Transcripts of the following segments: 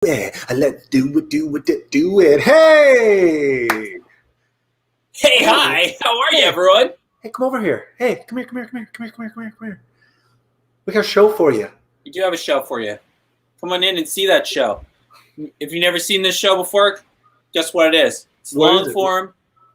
Let's do it. Hey! Hey, hi. How are you, everyone? Hey, come over here. Hey, come here. We got a show for you. We do have a show for you. Come on in and see that show. If you've never seen this show before, guess what it is? It's long form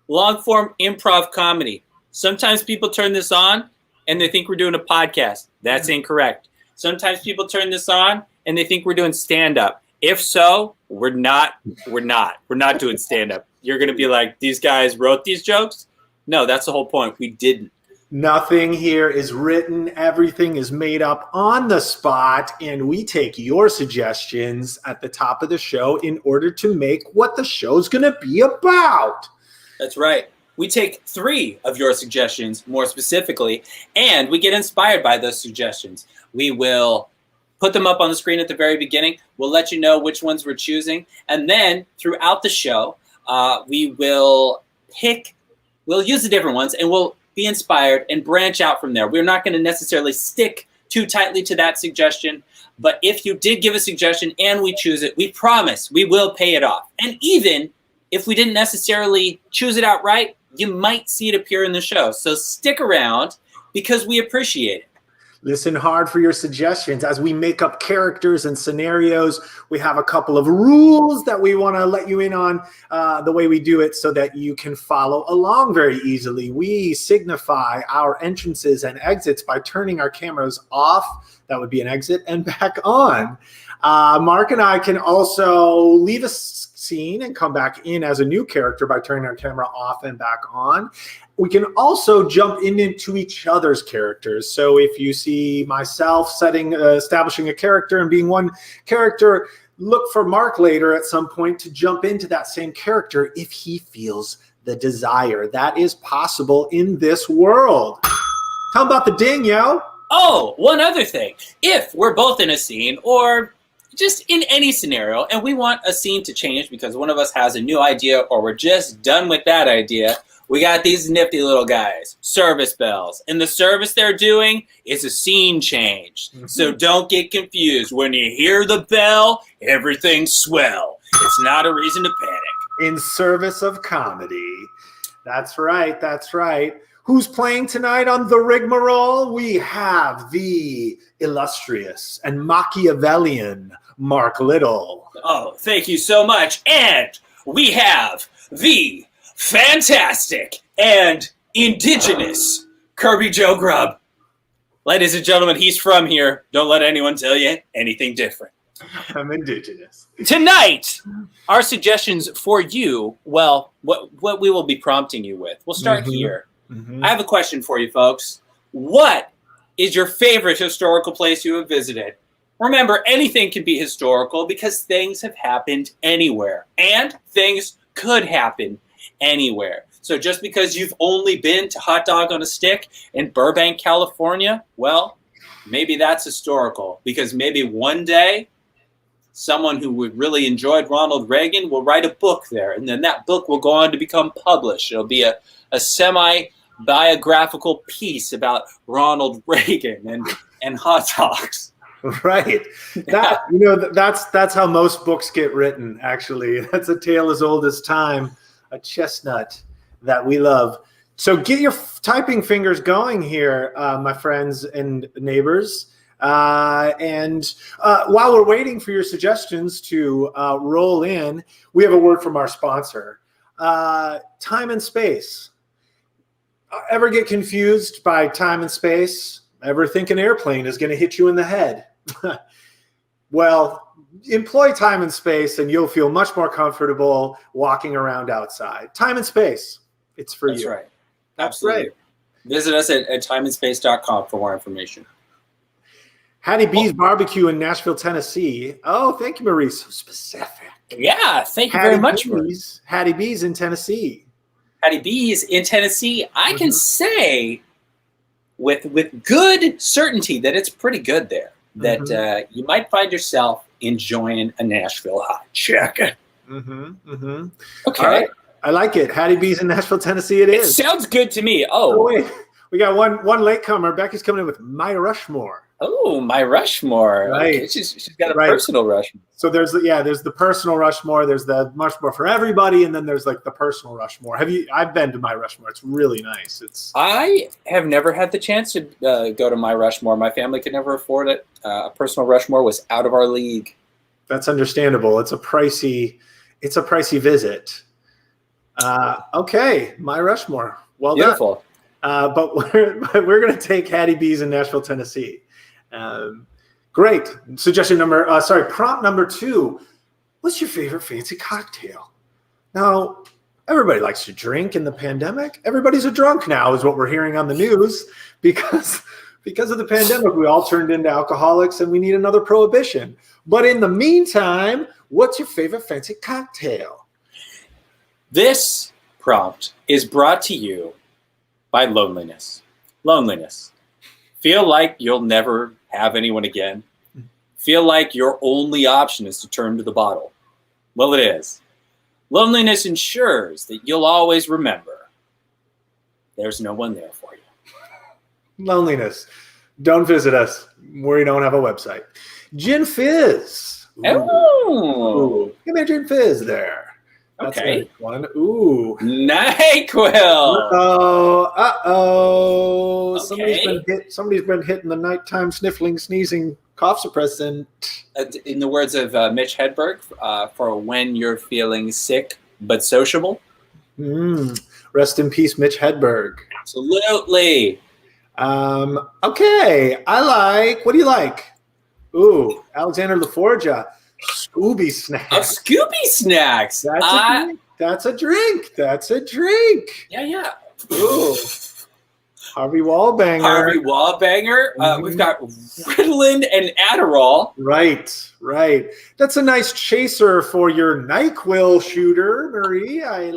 improv comedy. Sometimes people turn this on and they think we're doing a podcast. That's incorrect. Sometimes people turn this on and they think we're doing stand-up. If so, we're not doing stand-up. You're going to be like, these guys wrote these jokes? No, that's the whole point. We didn't. Nothing here is written. Everything is made up on the spot, and we take your suggestions at the top of the show in order to make what the show's going to be about. That's right. We take 3 of your suggestions, more specifically, and we get inspired by those suggestions. We will put them up on the screen at the very beginning. We'll let you know which ones we're choosing. And then throughout the show, we'll use the different ones, and we'll be inspired and branch out from there. We're not going to necessarily stick too tightly to that suggestion, but if you did give a suggestion and we choose it, we promise we will pay it off. And even if we didn't necessarily choose it outright, you might see it appear in the show. So stick around because we appreciate it. Listen hard for your suggestions. As we make up characters and scenarios, we have a couple of rules that we want to let you in on the way we do it so that you can follow along very easily. We signify our entrances and exits by turning our cameras off. That would be an exit, and back on. Marc and I can also leave a scene and come back in as a new character by turning our camera off and back on. We can also jump into each other's characters. So if you see myself establishing a character and being one character, look for Marc later at some point to jump into that same character if he feels the desire. That is possible in this world. How about the ding, yo? Oh, one other thing. If we're both in a scene or just in any scenario and we want a scene to change because one of us has a new idea or we're just done with that idea, we got these nifty little guys, service bells. And the service they're doing is a scene change. Mm-hmm. So don't get confused. When you hear the bell, everything's swell. It's not a reason to panic. In service of comedy. That's right. Who's playing tonight on the rigmarole? We have the illustrious and Machiavellian Marc Little. Oh, thank you so much. And we have the fantastic and indigenous Kerby Joe Grubb. Ladies and gentlemen, he's from here. Don't let anyone tell you anything different. I'm indigenous. Tonight, our suggestions for you, well, what we will be prompting you with. We'll start here. Mm-hmm. I have a question for you, folks. What is your favorite historical place you have visited? Remember, anything can be historical because things have happened anywhere, and things could happen anywhere. So just because you've only been to Hot Dog on a Stick in Burbank, California, well, maybe that's historical because maybe one day someone who would really enjoyed Ronald Reagan will write a book there, and then that book will go on to become published. It'll be a semi-biographical piece about Ronald Reagan and hot dogs. Right. That's how most books get written, actually. That's a tale as old as time, a chestnut that we love. So get your typing fingers going here, my friends and neighbors. And while we're waiting for your suggestions to roll in, we have a word from our sponsor. Time and space. Ever get confused by time and space? Ever think an airplane is going to hit you in the head? Well, employ time and space and you'll feel much more comfortable walking around outside. Time and space. It's for you. That's right. Absolutely. Right. Visit us at timeandspace.com for more information. Hattie B's Barbecue in Nashville, Tennessee. Oh, thank you, Maurice. So specific. Yeah, thank you very much, Maurice. Hattie B's in Tennessee. Hattie B's in Tennessee. I can say with good certainty that it's pretty good there. That you might find yourself enjoying a Nashville hot chicken. Okay. All right. I like it. Hattie B's in Nashville, Tennessee. It is. Sounds good to me. Oh wait. We got one latecomer. Becky's coming in with My Rushmore. Oh, my Rushmore. Right. Okay, she's got a Right. personal Rushmore. So there's the personal Rushmore, there's the Rushmore for everybody, and then there's like the personal Rushmore. I've been to my Rushmore. It's really nice. I have never had the chance to go to my Rushmore. My family could never afford it. A personal Rushmore was out of our league. That's understandable. It's a pricey visit. Okay, my Rushmore. Well Beautiful. done. But we're going to take Hattie B's in Nashville, Tennessee. Great. Prompt number 2. What's your favorite fancy cocktail? Now, everybody likes to drink in the pandemic. Everybody's a drunk now is what we're hearing on the news because of the pandemic, we all turned into alcoholics and we need another prohibition. But in the meantime, what's your favorite fancy cocktail? This prompt is brought to you by loneliness. Loneliness. Feel like you'll never have anyone again. Feel like your only option is to turn to the bottle. Well, it is. Loneliness ensures that you'll always remember there's no one there for you. Loneliness. Don't visit us. We don't have a website. Gin Fizz. Oh. Give me a Gin Fizz there. That's Okay. one. Ooh. NyQuil. Uh-oh. Okay. Somebody's been hitting the nighttime sniffling, sneezing, cough suppressant. In the words of Mitch Hedberg, for when you're feeling sick but sociable. Rest in peace, Mitch Hedberg. Absolutely. Okay. What do you like? Ooh, Alexander LaForgia. Scooby Snacks. Scooby Snacks. That's a drink. Yeah. Ooh. Harvey Wallbanger. Harvey Wallbanger. We've got Ritalin and Adderall. Right. That's a nice chaser for your NyQuil shooter, Marie. I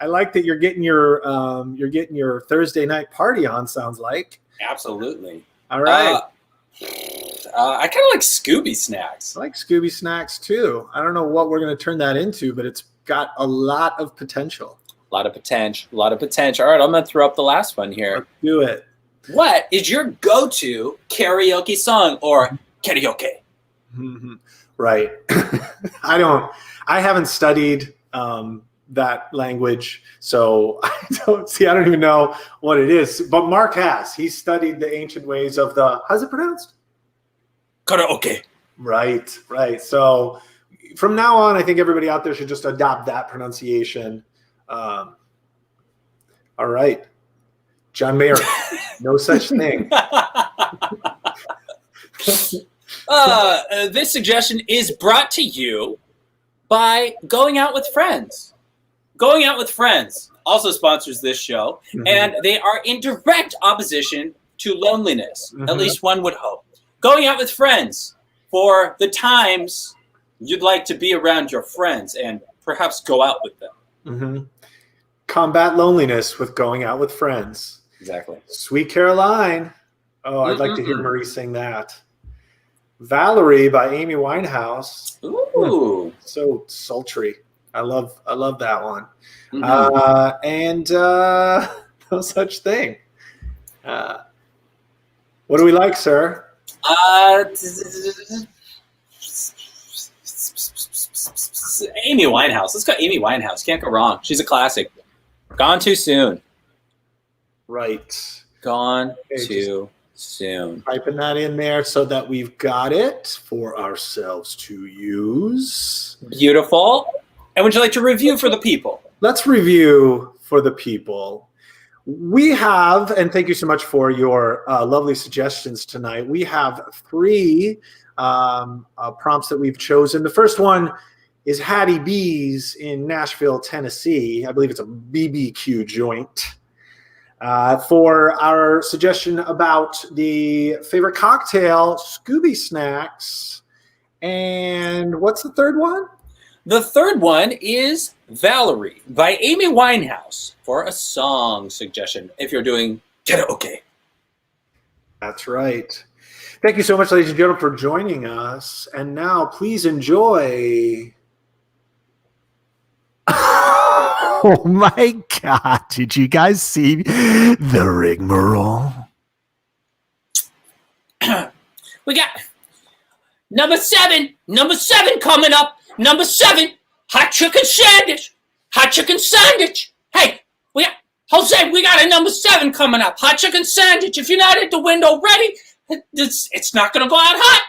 like that you're getting your Thursday night party on. Sounds like. Absolutely. All right. I kind of like Scooby Snacks. I like Scooby Snacks too. I don't know what we're going to turn that into, but it's got a lot of potential. A lot of potential. All right, I'm going to throw up the last one here. Let's do it. What is your go-to karaoke song or karaoke? Right. I haven't studied that language, so I don't even know what it is. But Marc has. He studied the ancient ways of how's it pronounced? Karaoke. Right. So from now on, I think everybody out there should just adopt that pronunciation. All right. John Mayer, no such thing. This suggestion is brought to you by Going Out with Friends. Going Out with Friends also sponsors this show, and they are in direct opposition to loneliness, at least one would hope. Going Out with Friends for the times you'd like to be around your friends and perhaps go out with them. Combat loneliness with Going Out with Friends. Exactly. Sweet Caroline. Oh, I'd like to hear Marie sing that. Valerie by Amy Winehouse. Ooh. So sultry. I love that one. And no such thing. What do we like, sir? Amy Winehouse. Let's go Amy Winehouse. Can't go wrong. She's a classic. Gone too soon. Right. Gone too soon. Typing that in there so that we've got it for ourselves to use. Beautiful. And would you like to review for the people? Let's review for the people. We have, and thank you so much for your lovely suggestions tonight. We have 3 prompts that we've chosen. The first one is Hattie B's in Nashville, Tennessee. I believe it's a BBQ joint. For our suggestion about the favorite cocktail, Scooby Snacks. And what's the third one? The third one is Valerie by Amy Winehouse for a song suggestion if you're doing karaoke. That's right. Thank you so much, ladies and gentlemen, for joining us. And now please enjoy. Oh my God. Did you guys see the rigmarole? We got number 7 coming up. Number 7, hot chicken sandwich. Hot chicken sandwich. Hey, Jose, we got a number 7 coming up. Hot chicken sandwich. If you're not at the window ready, it's not going to go out hot.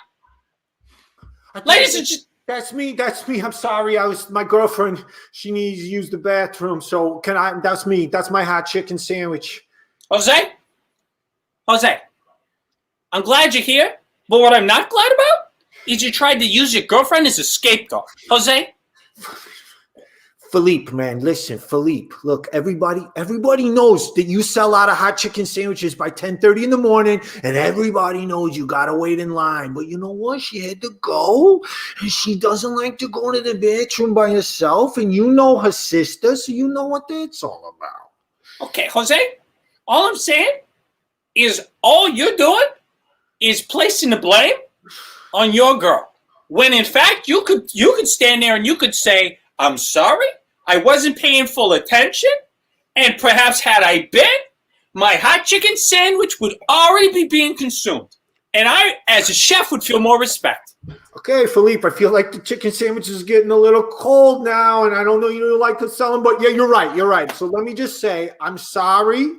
Ladies and gentlemen. That's me. I'm sorry. My girlfriend, she needs to use the bathroom. So that's me. That's my hot chicken sandwich. Jose, I'm glad you're here. But what I'm not glad about is you tried to use your girlfriend as a scapegoat. Jose? Philippe, man, listen, Philippe, look, everybody knows that you sell out of hot chicken sandwiches by 10:30 in the morning, and everybody knows you got to wait in line. But you know what? She had to go, and she doesn't like to go to the bathroom by herself, and you know her sister, so you know what that's all about. Okay, Jose, all I'm saying is all you're doing is placing the blame on your girl, when in fact you could stand there and you could say, I'm sorry, I wasn't paying full attention, and perhaps had I been, my hot chicken sandwich would already be being consumed. And I, as a chef, would feel more respect. Okay, Philippe, I feel like the chicken sandwich is getting a little cold now, and I don't know you don't like to sell them, but yeah, you're right. So let me just say, I'm sorry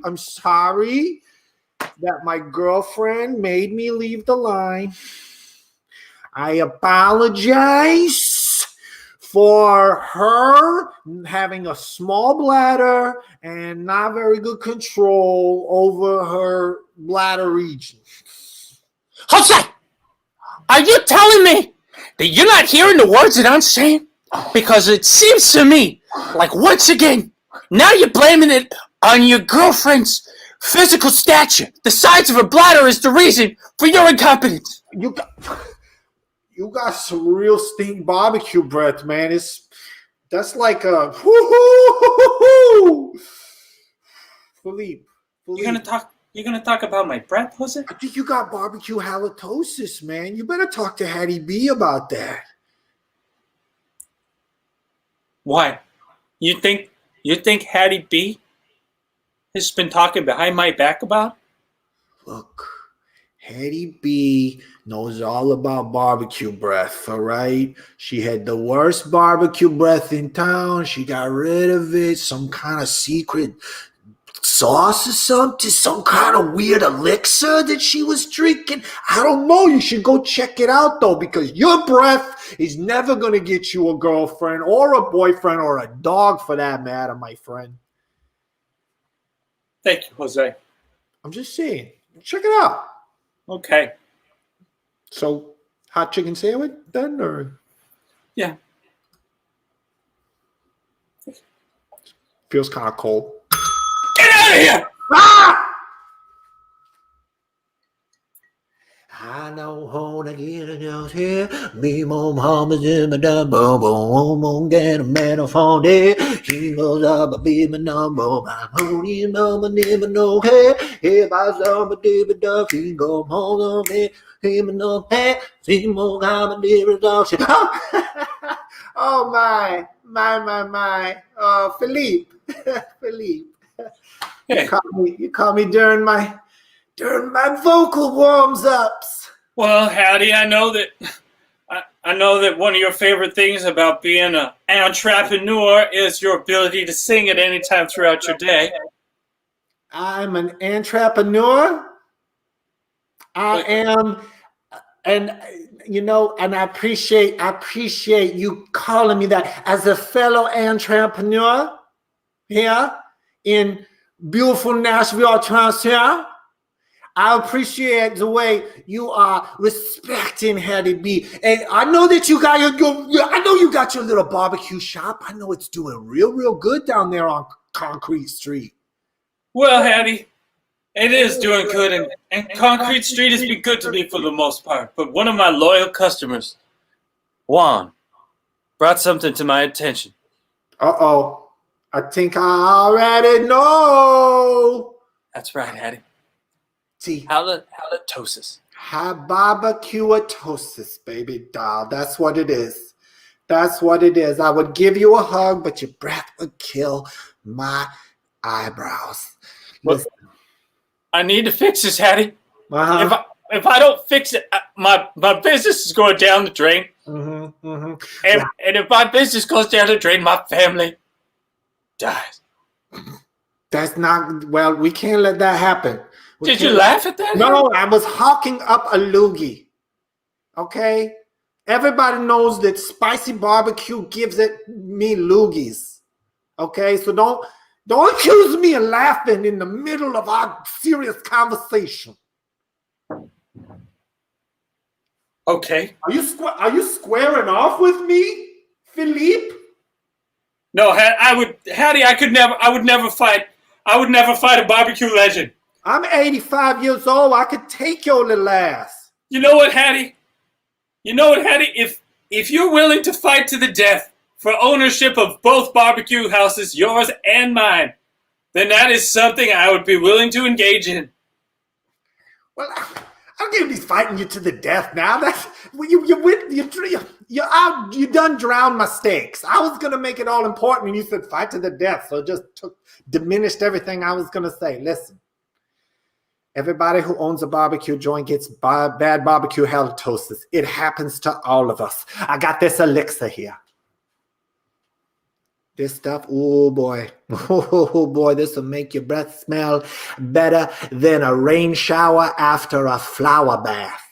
that my girlfriend made me leave the line. I apologize for her having a small bladder and not very good control over her bladder region. Jose, are you telling me that you're not hearing the words that I'm saying? Because it seems to me like once again, now you're blaming it on your girlfriend's physical stature. The size of her bladder is the reason for your incompetence. You got some real stink barbecue breath, man. That's like a whoo-hoo-hoo-hoo-hoo. Philippe. You're gonna talk about my breath, Jose? I think you got barbecue halitosis, man. You better talk to Hattie B about that. Why? You think Hattie B has been talking behind my back about? Look, Hattie B knows all about barbecue breath, all right? She had the worst barbecue breath in town. She got rid of it. Some kind of secret sauce or something, some kind of weird elixir that she was drinking. I don't know. You should go check it out, though, because your breath is never going to get you a girlfriend or a boyfriend or a dog for that matter, my friend. Thank you, Jose. I'm just saying. Check it out. Okay. So, hot chicken sandwich then, or? Yeah. Feels kind of cold. Get out of here! Ah! I know how to get out here. Me, mom, Muhammad's in my dumb boom, get a man off on there. He goes up, a baby number. My honey, mama, never know her. If I saw my baby duck, he go home on me. Him no hey, see more I'm a different dog. Oh my. Oh, Philippe. Philippe. You call me during my vocal warms ups. Well, Hattie, I know that one of your favorite things about being an entrepreneur is your ability to sing at any time throughout your day. I'm an entrepreneur. I am, and I appreciate you calling me that as a fellow entrepreneur here in beautiful Nashville, Tennessee. I appreciate the way you are respecting Hattie B. And I know that you got you got your little barbecue shop. I know it's doing real good down there on Concrete Street. Well, Hattie, it is doing good, and Concrete Street has been good to me for the most part. But one of my loyal customers, Juan, brought something to my attention. Uh-oh. I think I already know. That's right, Hattie. See, halitosis. Barbecuatosis, baby doll. That's what it is. I would give you a hug, but your breath would kill my eyebrows. Listen. I need to fix this, Hattie. Uh-huh. if I don't fix it, my business is going down the drain. Mm-hmm, mm-hmm. And if my business goes down the drain, my family dies. That's not, well, we can't let that happen. Did you laugh at that? No, I was hawking up a loogie. Okay? Everybody knows that spicy barbecue gives me loogies. Okay? So don't accuse me of laughing in the middle of our serious conversation. Okay. Are you squaring off with me, Philippe? No, Hattie, I would never fight a barbecue legend. I'm 85 years old. I could take your little ass. You know what, Hattie? If you're willing to fight to the death for ownership of both barbecue houses, yours and mine, then that is something I would be willing to engage in. Well, I'm gonna be fighting you to the death now. That's you done drowned my stakes. I was gonna make it all important, and you said fight to the death, so it just diminished everything I was gonna say. Listen, everybody who owns a barbecue joint gets bad barbecue halitosis. It happens to all of us. I got this elixir here. This stuff, oh boy, this will make your breath smell better than a rain shower after a flower bath.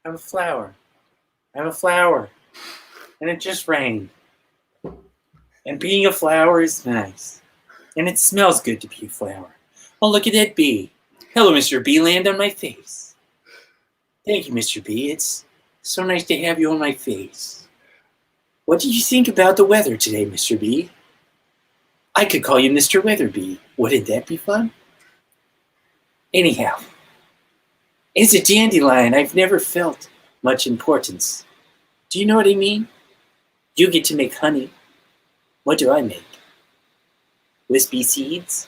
I'm a flower. And it just rained. And being a flower is nice. And it smells good to be a flower. Oh, look at that bee. Hello, Mr. Bee, land on my face. Thank you, Mr. B. It's so nice to have you on my face. What did you think about the weather today, Mr. B? I could call you Mr. Weatherby. Wouldn't that be fun? Anyhow, as a dandelion, I've never felt much importance. Do you know what I mean? You get to make honey. What do I make? Wispy seeds?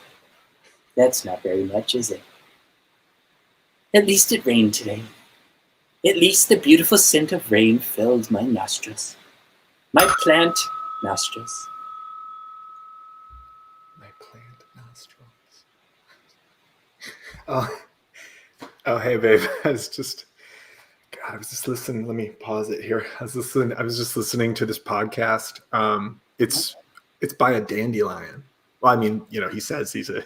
That's not very much, is it? At least it rained today. At least the beautiful scent of rain filled my nostrils. My plant nostrils. My plant nostrils. Oh, hey, babe. I was just listening. Let me pause it here. I was just listening to this podcast. It's by a dandelion. Well, I mean, he says he's a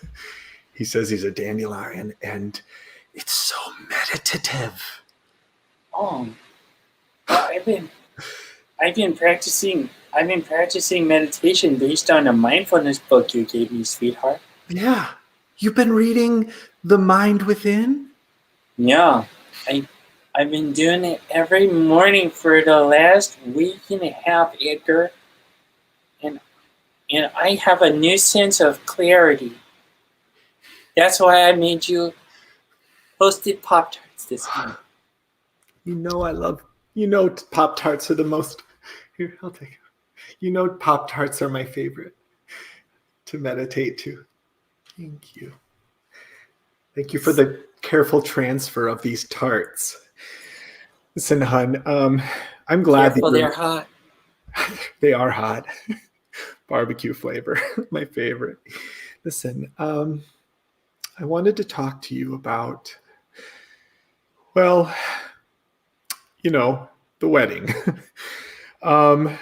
dandelion, and it's so meditative. Oh, I've been practicing meditation based on a mindfulness book you gave me, sweetheart. Yeah, you've been reading The Mind Within? Yeah, I've been doing it every morning for the last week and a half, Edgar, and I have a new sense of clarity. That's why I made you toasted Pop-Tarts this morning. Pop-Tarts are the most... Here, I'll take it. Pop-Tarts are my favorite to meditate to. Thank you. Thank you for the careful transfer of these tarts. Listen, hon, I'm glad that they're hot. They are hot. Barbecue flavor, my favorite. Listen, I wanted to talk to you about, well, the wedding. I'm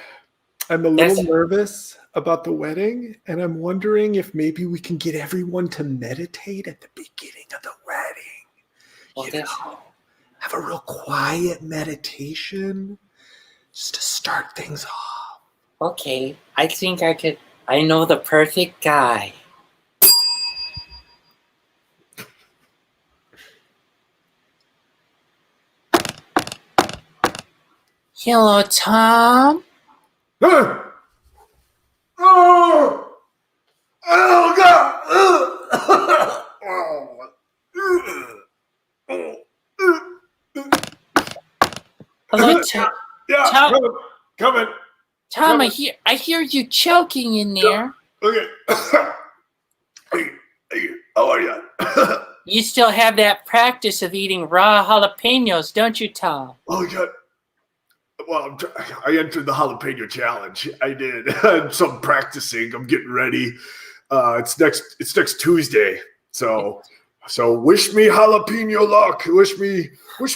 a little nervous about the wedding, and I'm wondering if maybe we can get everyone to meditate at the beginning of the wedding. Have a real quiet meditation just to start things off. Okay, I think I know the perfect guy. Hello, Tom. Oh, God. Hello, Tom. Yeah, Tom. Coming. Tom, I hear you choking in there. Okay. Hey, how are you? You still have that practice of eating raw jalapenos, don't you, Tom? Oh, yeah. Well, I entered the jalapeno challenge. I did. So I'm practicing. I'm getting ready. It's next Tuesday. So wish me jalapeno luck. Wish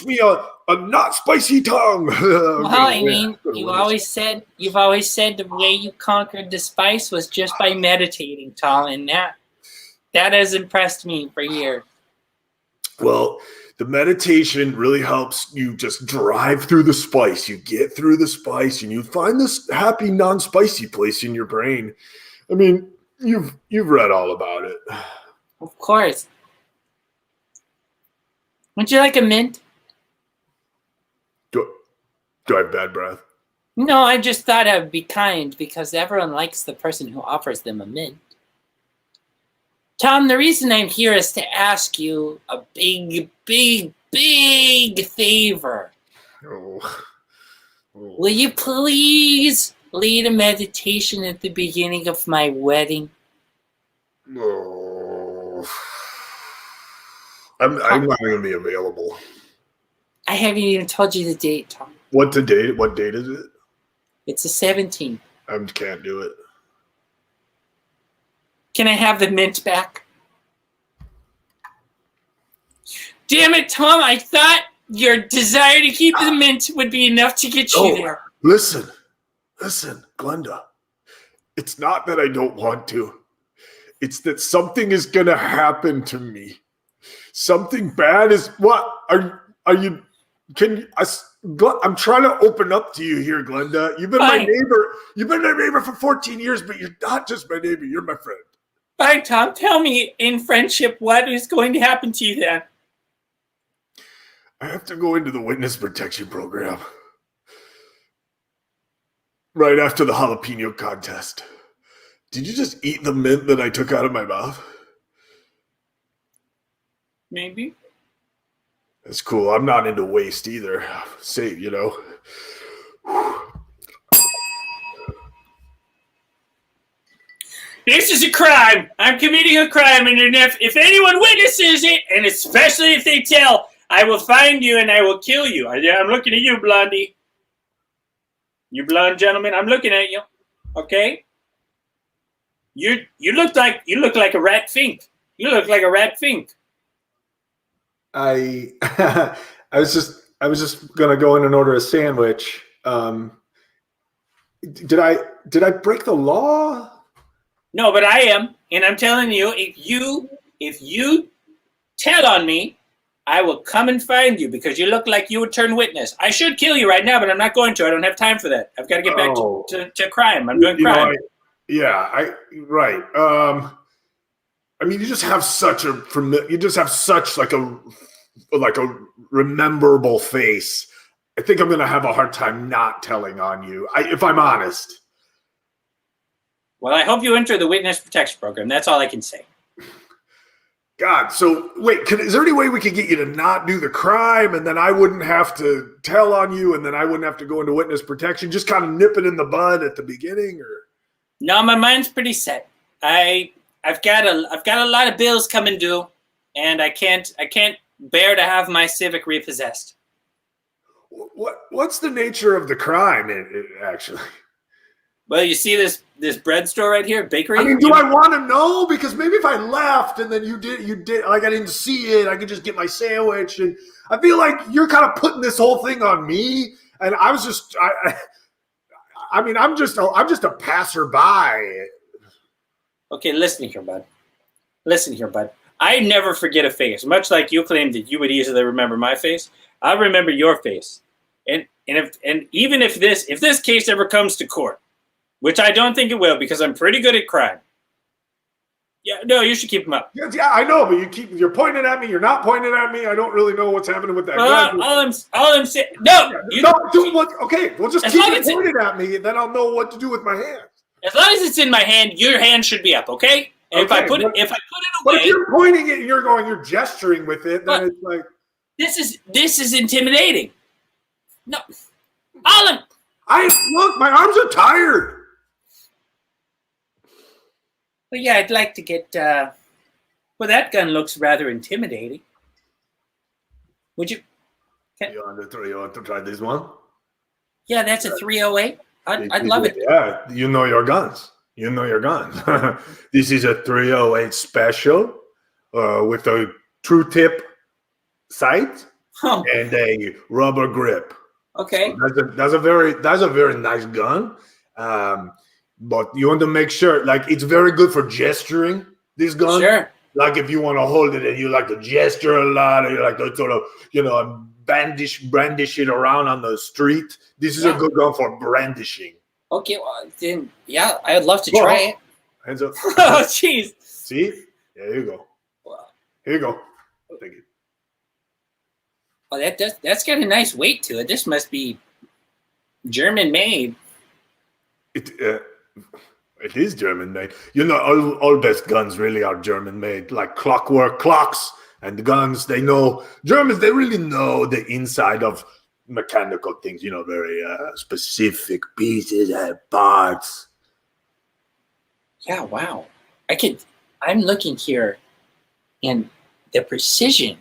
me a not spicy tongue. Well, I mean, you've always said the way you conquered the spice was just by meditating, Tom, and that has impressed me for years. Well, the meditation really helps you just drive through the spice. You get through the spice and you find this happy non-spicy place in your brain. I mean, you've read all about it. Of course. Would you like a mint? Do I have bad breath? No, I just thought I would be kind because everyone likes the person who offers them a mint. Tom, the reason I'm here is to ask you a big, big, big favor. Oh. Will you please lead a meditation at the beginning of my wedding? Oh. I'm not going to be available. I haven't even told you the date, Tom. What date is it? It's the 17th. I can't do it. Can I have the mint back? Damn it, Tom, I thought your desire to keep the mint would be enough to get you there. Listen, Glenda. It's not that I don't want to. It's that something is going to happen to me. Something bad is what? Are you? I'm trying to open up to you here, Glenda. You've been my neighbor. You've been my neighbor for 14 years, but you're not just my neighbor. You're my friend. Fine, Tom. Tell me in friendship what is going to happen to you then. I have to go into the witness protection program right after the jalapeno contest. Did you just eat the mint that I took out of my mouth? Maybe. That's cool. I'm not into waste either. Save, you know. This is a crime. I'm committing a crime, and if anyone witnesses it, and especially if they tell, I will find you and I will kill you. I'm looking at you, Blondie. You blonde gentleman, I'm looking at you. Okay? You look like a rat fink. You look like a rat fink. I was just gonna go in and order a sandwich. Did I break the law? No, but I am, and I'm telling you, if you tell on me, I will come and find you because you look like you would turn witness. I should kill you right now, but I'm not going to. I don't have time for that. I've got to get back to crime. I'm doing crime. Right. I mean, you just have such a rememberable face. I think I'm going to have a hard time not telling on you, if I'm honest. Well, I hope you enter the witness protection program. That's all I can say. God, so wait, is there any way we could get you to not do the crime and then I wouldn't have to tell on you and then I wouldn't have to go into witness protection? Just kind of nip it in the bud at the beginning, or? No, my mind's pretty set. I've got a lot of bills coming due, and I can't bear to have my Civic repossessed. What's the nature of the crime, actually? Well, you see this bread store right here, bakery? I mean, do I want to know? Because maybe if I left and then you did, like I didn't see it, I could just get my sandwich. And I feel like you're kind of putting this whole thing on me. And I was just, I'm just a passerby. Okay, listen here, bud. I never forget a face. Much like you claimed that you would easily remember my face, I remember your face. And even if this case ever comes to court, which I don't think it will because I'm pretty good at crime. Yeah, no, you should keep them up. Yeah, I know, but you're pointing at me. You're not pointing at me. I don't really know what's happening with that gun. All I'm saying, no. Okay, well, just keep it pointed at me, and then I'll know what to do with my hand. As long as it's in my hand, your hand should be up, okay? And if I put it away, but if you're pointing it and you're gesturing with it, then it's like this is intimidating. No, look, my arms are tired. But yeah, I'd like to get. Well, that gun looks rather intimidating. Would you? You want to try this one? Yeah, that's a 308. I'd love it. Yeah, you know your guns. You know your gun. This is a 308 special with a true tip sight Oh, and a rubber grip. okay. That's a very nice gun. But you want to make sure, like, it's very good for gesturing. This gun, Sure. like if you want to hold it and you like to gesture a lot, or you like to sort of, brandish it around on the street. This is a good gun for brandishing. Okay, well, then, yeah, I'd love to try it. Hands up. Oh, jeez. See? Yeah, here you go. Here you go. Thank you. Oh, that's got a nice weight to it. This must be German made. It is German made. All best guns really are German made. Like clockwork clocks and the guns, Germans, they really know the inside of mechanical things, very specific pieces and parts. Yeah, wow. I'm looking here and the precision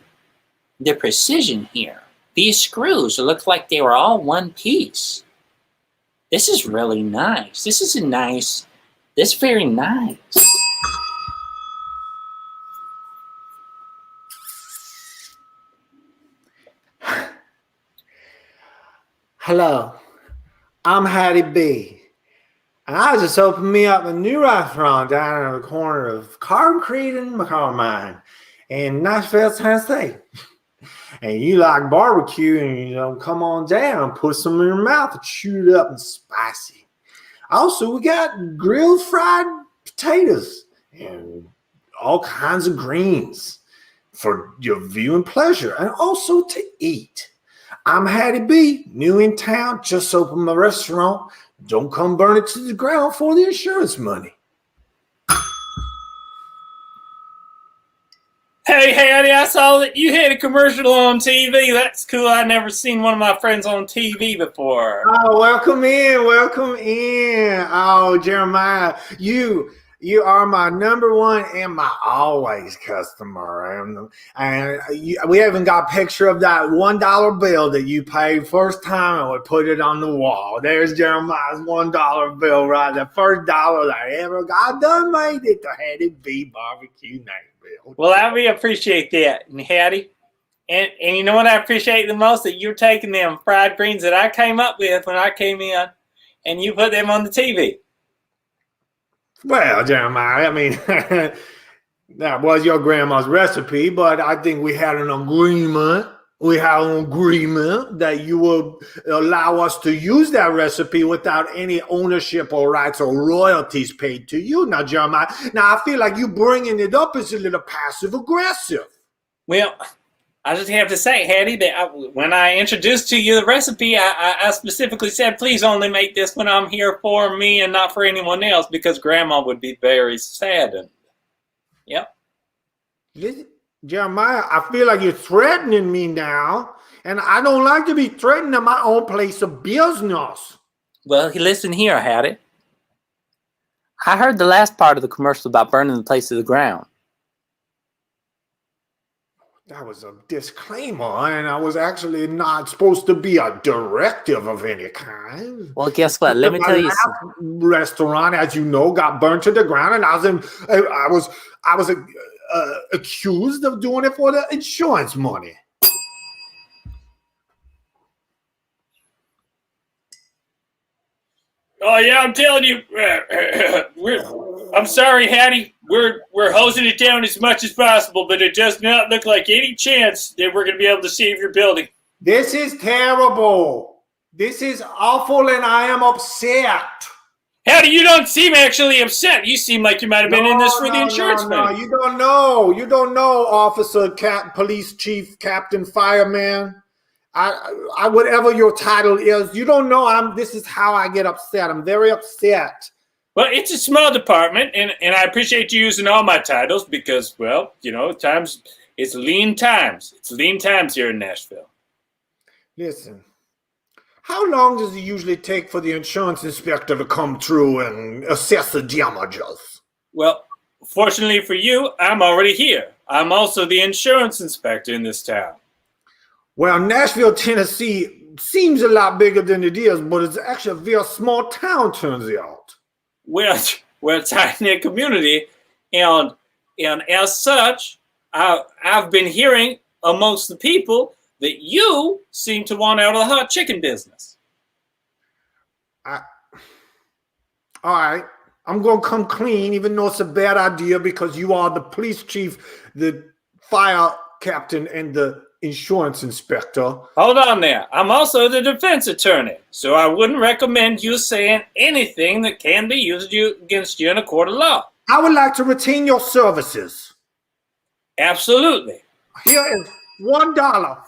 here. These screws look like they were all one piece. This is really nice. This is very nice. Hello, I'm Hattie B. And I just opened me up a new restaurant down in the corner of Concrete and McCarmine in Nashville, Tennessee. And you like barbecue and come on down, put some in your mouth and chew it up and spicy. Also, we got grilled fried potatoes and all kinds of greens for your viewing pleasure and also to eat. I'm Hattie B, new in town, just opened my restaurant. Don't come burn it to the ground for the insurance money. Hey, Hattie, I saw that you had a commercial on TV. That's cool. I've never seen one of my friends on TV before. Oh, welcome in, welcome in. Oh, Jeremiah, you are my number one and my always customer. And we even got a picture of that $1 bill that you paid first time, and we put it on the wall. There's Jeremiah's $1 bill, right? The first dollar that I ever got. I done made it to Hattie B barbecue name bill. Well, I really appreciate that, Hattie. And you know what I appreciate the most? That you're taking them fried greens that I came up with when I came in, and you put them on the TV. Well, Jeremiah, I mean, that was your grandma's recipe, but I think we had an agreement. We had an agreement that you would allow us to use that recipe without any ownership or rights or royalties paid to you. Now, Jeremiah, I feel like you bringing it up is a little passive aggressive. Well, I just have to say, Hattie, that when I introduced to you the recipe, I specifically said, please only make this when I'm here for me and not for anyone else, because Grandma would be very saddened. Yep. Jeremiah, I feel like you're threatening me now, and I don't like to be threatened in my own place of business. Well, listen here, Hattie. I heard the last part of the commercial about burning the place to the ground. That was a disclaimer, and I was actually not supposed to be a directive of any kind. Well, guess what? Let me tell you something. Restaurant, as you know, got burned to the ground, and I was accused of doing it for the insurance money. Oh yeah, I'm telling you, I'm sorry, Hattie. We're hosing it down as much as possible, but it does not look like any chance that we're going to be able to save your building. This is terrible. This is awful, and I am upset. Hattie, you don't seem actually upset. You seem like you might have been in this for the insurance money. You don't know. You don't know, Officer, Police Chief, Captain, Fireman. I whatever your title is, you don't know. This is how I get upset. I'm very upset. Well, it's a small department, and I appreciate you using all my titles because, well, times it's lean times. It's lean times here in Nashville. Listen, how long does it usually take for the insurance inspector to come through and assess the damages? Well, fortunately for you, I'm already here. I'm also the insurance inspector in this town. Well, Nashville, Tennessee seems a lot bigger than it is, but it's actually a very small town, turns out. Well, we're a tight-knit community, and as such, I've been hearing amongst the people that you seem to want out of the hot chicken business. All right. I'm going to come clean, even though it's a bad idea, because you are the police chief, the fire captain, and the insurance inspector. Hold on there. I'm also the defense attorney, so I wouldn't recommend you saying anything that can be used against you in a court of law. I would like to retain your services. Absolutely. Here is $1.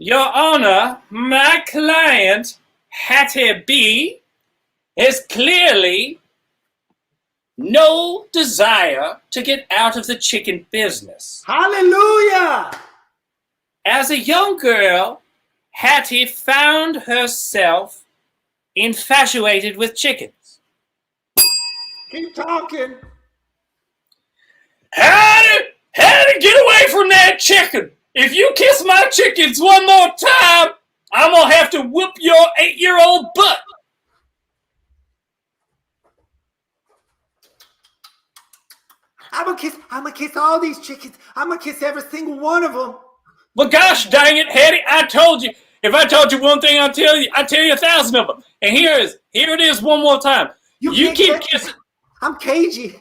Your Honor, my client, Hattie B, has clearly no desire to get out of the chicken business. Hallelujah! As a young girl, Hattie found herself infatuated with chickens. Keep talking. Hattie, get away from that chicken! If you kiss my chickens one more time, I'm gonna have to whoop your 8-year-old butt. I'm gonna kiss all these chickens. I'm gonna kiss every single one of them. But gosh dang it, Hattie, I told you. If I told you one thing, I'll tell you 1,000 of them. And here it is one more time. You keep kissing. I'm cagey.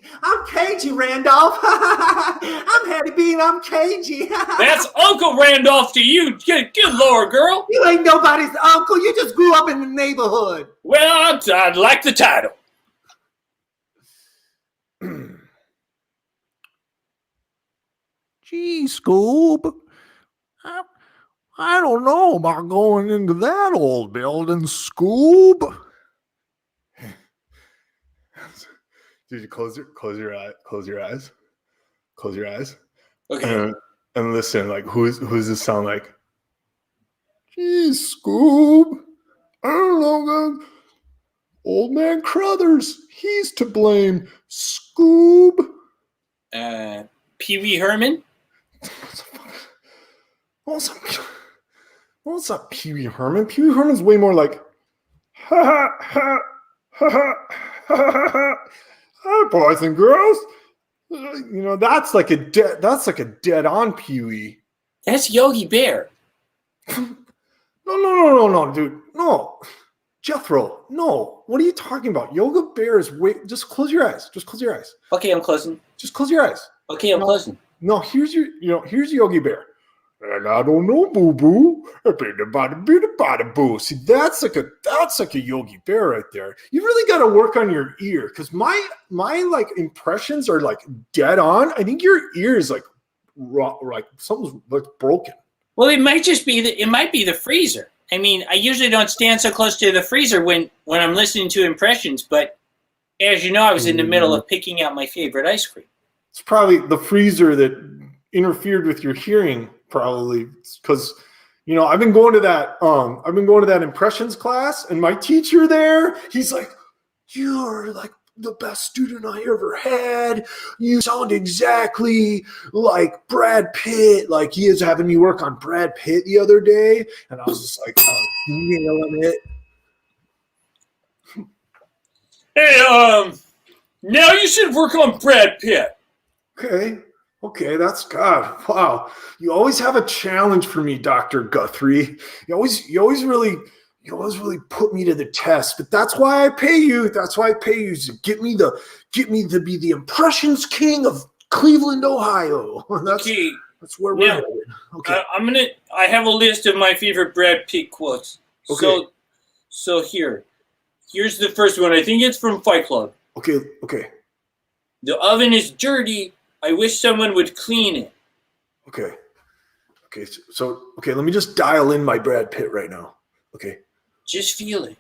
Randolph. I'm Hattie B and I'm cagey. That's Uncle Randolph to you. Good Lord, girl. You ain't nobody's uncle. You just grew up in the neighborhood. Well, I'd like the title. Gee, Scoob, I don't know about going into that old building, Scoob. Dude, you close your eyes. Okay. And listen, like who's this sound like? Gee, Scoob, I don't know, old man Crothers, he's to blame, Scoob. Pee Wee Herman? What's up, Pee Wee Herman? Pee Wee Herman's way more like, ha ha ha ha ha ha. Hi, boys and girls. You know, that's like a dead on Pee Wee. That's Yogi Bear. No, dude. No. Jethro, no. What are you talking about? Yoga Bear is just close your eyes. Okay, I'm closing. Just close your eyes. Okay, I'm closing. No, here's Yogi Bear. And I don't know, boo-boo. Boo. See, that's like a Yogi Bear right there. You really got to work on your ear, because my like impressions are like dead on. I think your ear is like raw, like something's like broken. Well, it might be the freezer. I mean, I usually don't stand so close to the freezer when I'm listening to impressions, but as you know, I was in the middle of picking out my favorite ice cream. It's probably the freezer that interfered with your hearing, probably, because I've been going to that impressions class, and my teacher there, he's like, "You're like the best student I ever had. You sound exactly like Brad Pitt." Like, he is having me work on Brad Pitt the other day, and I was just like, nailing it. Hey, now you should work on Brad Pitt. Okay, that's God. Wow. You always have a challenge for me, Dr. Guthrie. You always really put me to the test, but that's why I pay you. To get me to be the impressions king of Cleveland, Ohio. That's where we're headed. Okay. I have a list of my favorite Brad Pitt quotes. Okay. So here's the first one. I think it's from Fight Club. Okay. The oven is dirty. I wish someone would clean it. Okay. So let me just dial in my Brad Pitt right now. Okay. Just feel it.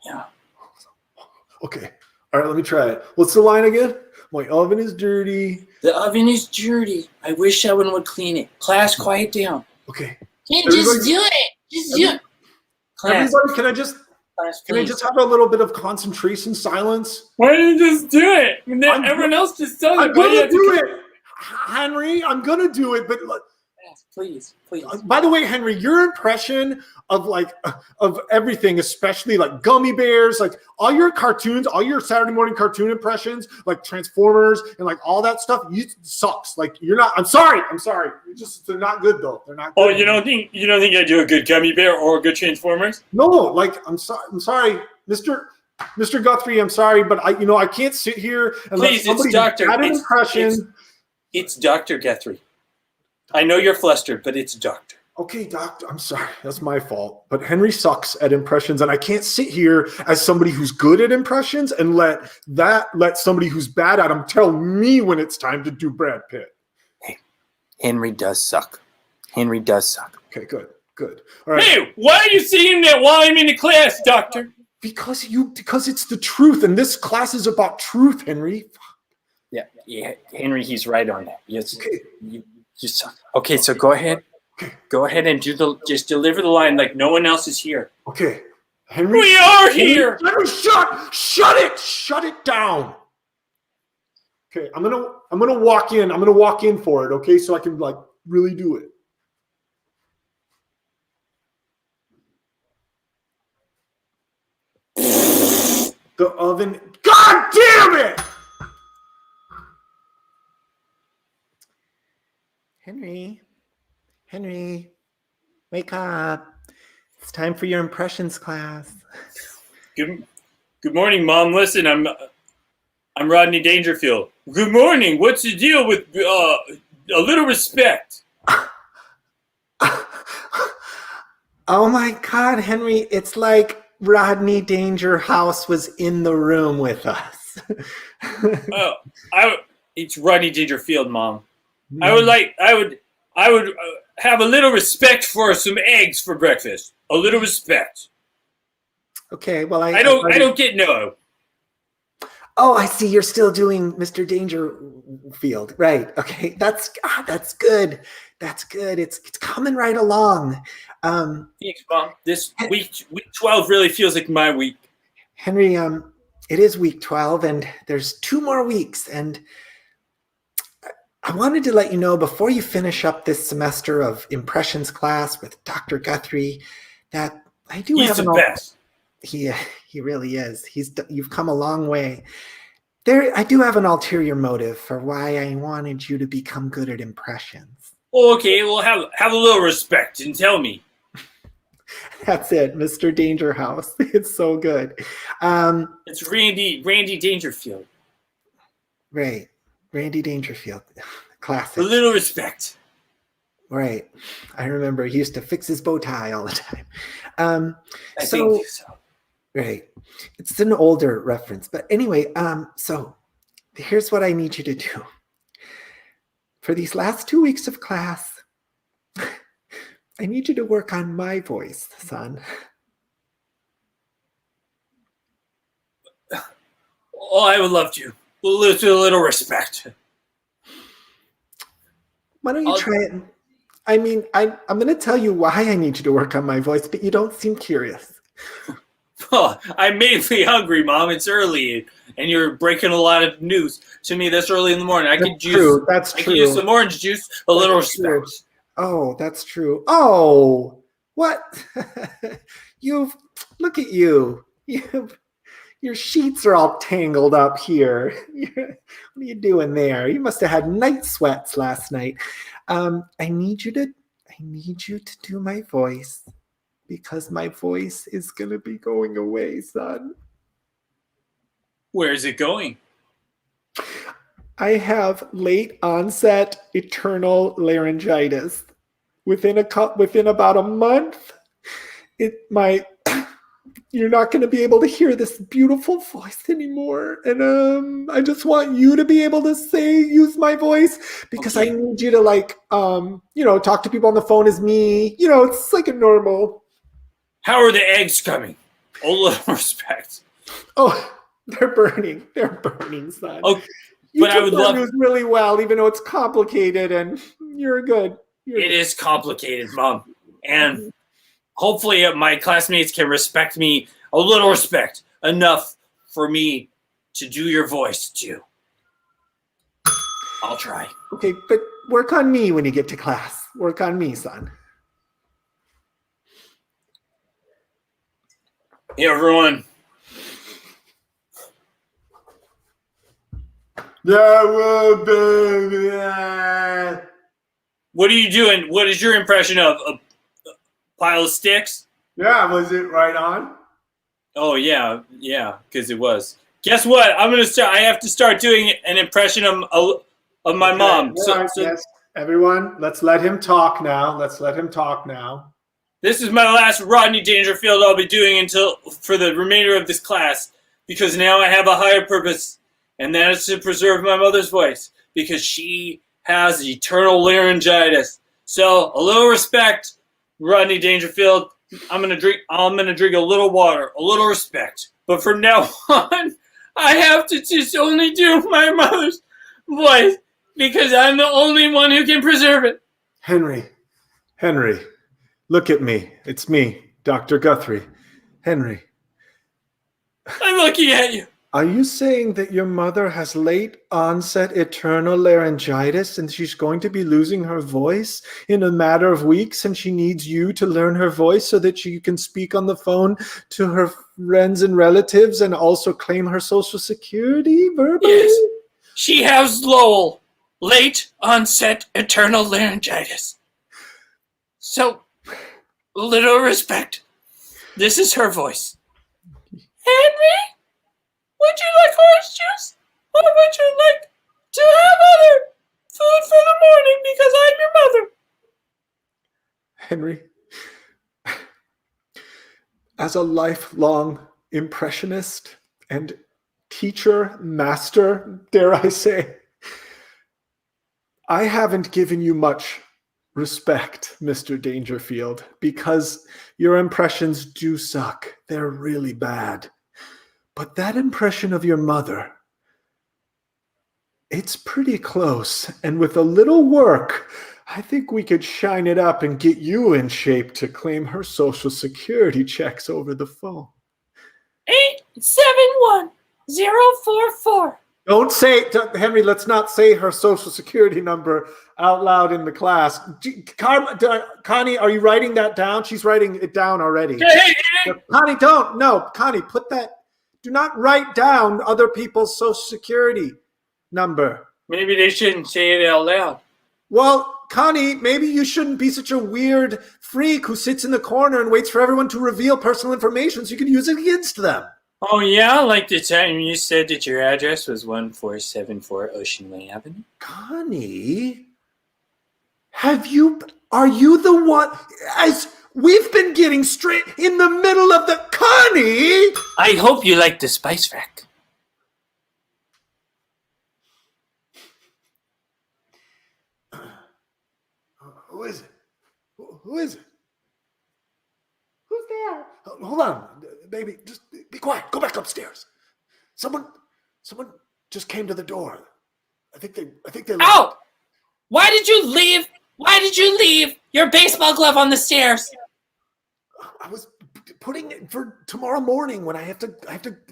Yeah. Okay. All right, let me try it. What's the line again? My oven is dirty. The oven is dirty. I wish someone would clean it. Class, quiet down. Okay. Yeah, just do it. Just do it. Class. Everybody, can I just have a little bit of concentration silence? Why don't you just do it? And then everyone else just does it. I'm going to do it. Henry, I'm gonna do it, but Yes, please. by the way, Henry, your impression of everything, especially like gummy bears, like all your cartoons, all your Saturday morning cartoon impressions, like Transformers and like all that stuff, sucks. Like you're not. I'm sorry. They're not good though. They're not good. Oh, you don't think I do a good gummy bear or a good Transformers? No, like I'm sorry, Mr. Guthrie. I'm sorry, but I can't sit here and Please, let somebody it's Doctor. have an impression. It's Dr. Guthrie. I know you're flustered, but it's Doctor. Okay, Doctor, I'm sorry. That's my fault. But Henry sucks at impressions, and I can't sit here as somebody who's good at impressions and let somebody who's bad at them tell me when it's time to do Brad Pitt. Hey, Henry does suck. Okay, good. All right. Hey, why are you saying that while I'm in the class, Doctor? Because it's the truth, and this class is about truth, Henry. Yeah, Henry, he's right on that. Yes, Okay. you suck. Okay, so go ahead. Go ahead and just deliver the line like no one else is here. Okay, Henry. We are here. Henry, shut it down. Okay, I'm gonna walk in. I'm gonna walk in for it. Okay, so I can like really do it. The oven. God damn it! Henry, wake up. It's time for your impressions class. Good morning, Mom. Listen, I'm Rodney Dangerfield. Good morning. What's the deal with a little respect? Oh my God, Henry, it's like Rodney Dangerhouse was in the room with us. It's Rodney Dangerfield, Mom. I would have a little respect for some eggs for breakfast. A little respect. Okay, well I don't get no. Oh, I see. You're still doing Mr. Dangerfield, right? Okay, that's good. That's good. It's coming right along. Thanks, Mom. This week 12 really feels like my week. Henry, it is week 12, and there's 2 more weeks, and I wanted to let you know before you finish up this semester of impressions class with Dr. Guthrie that I do He's have the best. He really is. You've come a long way. I do have an ulterior motive for why I wanted you to become good at impressions. Okay, well have a little respect and tell me. That's it, Mr. Dangerhouse. It's so good. It's Randy Dangerfield. Right. Randy Dangerfield. Classic. A little respect. Right. I remember he used to fix his bow tie all the time. I think so. Right. It's an older reference. But anyway, so here's what I need you to do. For these last 2 weeks of class, I need you to work on my voice, son. Oh, I would love to. A little respect. Why don't you try it? I mean, I'm going to tell you why I need you to work on my voice, but you don't seem curious. Oh, I'm mainly hungry, Mom. It's early, and you're breaking a lot of news to me this early in the morning. I could use some orange juice, a little respect. Oh, that's true. Oh, what? Look at you. Your sheets are all tangled up here. What are you doing there? You must have had night sweats last night. I need you to do my voice because my voice is going to be going away, son. Where is it going? I have late onset eternal laryngitis. Within about a month, you're not going to be able to hear this beautiful voice anymore. And I just want you to be able to use my voice because I need you to talk to people on the phone as me. It's like a normal. How are the eggs coming? A little respect. Oh, they're burning. They're burning, son. Oh, but I would love news really well, even though it's complicated and you're good. It is complicated, Mom. And hopefully my classmates can respect me a little respect enough for me to do your voice too. I'll try. Okay, but work on me when you get to class. Work on me, son. Hey, everyone. What are you doing? What is your impression of a pile of sticks? Yeah, was it right on? Oh, yeah, because it was. Guess what? I have to start doing an impression of my mom. Yes, everyone, let's let him talk now. This is my last Rodney Dangerfield I'll be doing for the remainder of this class, because now I have a higher purpose, and that is to preserve my mother's voice, because she has eternal laryngitis. So a little respect, Rodney Dangerfield. I'm gonna drink a little water, a little respect. But from now on, I have to just only do my mother's voice, because I'm the only one who can preserve it. Henry, look at me. It's me, Dr. Guthrie. Henry. I'm looking at you. Are you saying that your mother has late onset eternal laryngitis and she's going to be losing her voice in a matter of weeks, and she needs you to learn her voice so that she can speak on the phone to her friends and relatives and also claim her Social Security verbally? Yes. She has late onset eternal laryngitis. So, a little respect. This is her voice. Henry? Would you like orange juice? Or would you like to have other food for the morning, because I'm your mother? Henry, as a lifelong impressionist and teacher, master, dare I say, I haven't given you much respect, Mr. Dangerfield, because your impressions do suck. They're really bad. But that impression of your mother, it's pretty close. And with a little work, I think we could shine it up and get you in shape to claim her Social Security checks over the phone. 871044. Don't say, Henry, let's not say her Social Security number out loud in the class. Connie, are you writing that down? She's writing it down already. Hey. Connie, don't. No, Connie, put that. Do not write down other people's Social Security number. Maybe they shouldn't say it out loud. Well, Connie, maybe you shouldn't be such a weird freak who sits in the corner and waits for everyone to reveal personal information so you can use it against them. Oh, yeah? Like the time you said that your address was 1474 Ocean Way Avenue? Connie, are you the one, as we've been getting straight in the middle of the, Connie! I hope you like the spice rack. Who is it? Who is it? Who's there? Hold on, baby. Just be quiet. Go back upstairs. Someone just came to the door. I think they. Ow! Why did you leave? Why did you leave your baseball glove on the stairs? I was putting it for tomorrow morning when I have to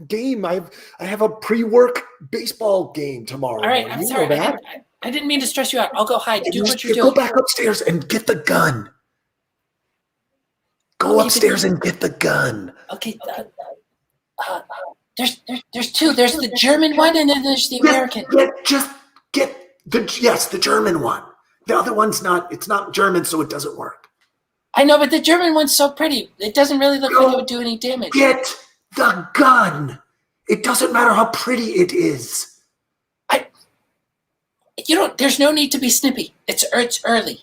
game. I have a pre-work baseball game tomorrow. All right, morning. I'm You sorry. know that? I didn't mean to stress you out. I'll go hide. Do what you're Go doing. back upstairs and get the gun. Go upstairs and get the gun. Okay. There's two. There's the German one, and then there's the American. Just get the German one. The other one's not. It's not German, so it doesn't work. I know, but the German one's so pretty. It doesn't really look like it would do any damage. Get the gun. It doesn't matter how pretty it is. There's no need to be snippy. It's early.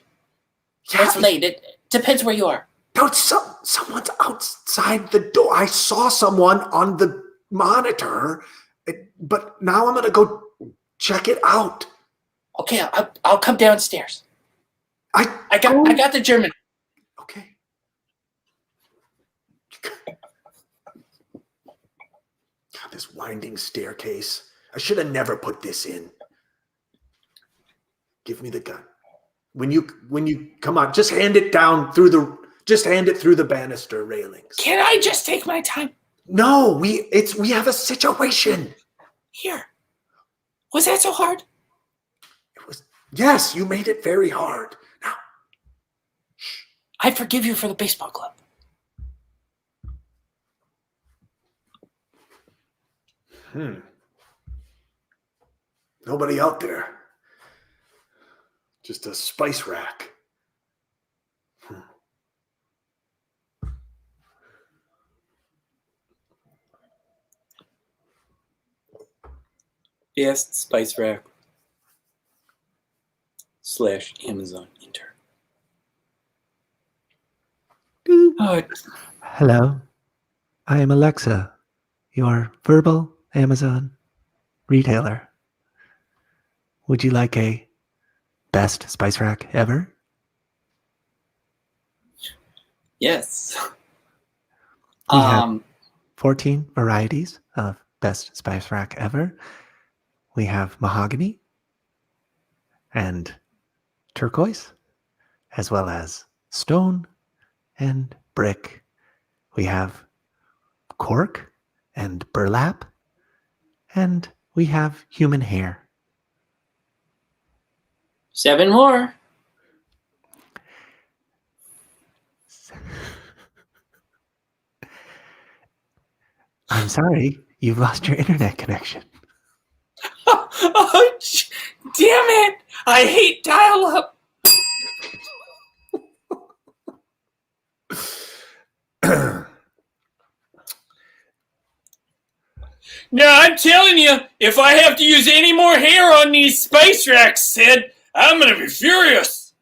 Yeah, it's late. It depends where you are. No, someone's outside the door. I saw someone on the monitor, but now I'm gonna go check it out. Okay, I'll come downstairs. I got the German. Okay. God, this winding staircase. I should have never put this in. Give me the gun. When you come on, just hand it down through the banister railings. Can I just take my time? No, we have a situation. Here. Was that so hard? It Yes, you made it very hard. Now, I forgive you for the baseball club. Nobody out there. Just a spice rack. Yes, Spice Rack / Amazon intern. Oh, Hello, I am Alexa, your verbal Amazon retailer. Would you like a best spice rack ever? yes. We have 14 varieties of best spice rack ever. We have mahogany and turquoise, as well as stone and brick. We have cork and burlap, and we have human hair. 7 more. I'm sorry, you've lost your internet connection. Oh, damn it! I hate dial-up. Now, I'm telling you, if I have to use any more hair on these spice racks, Sid, I'm going to be furious.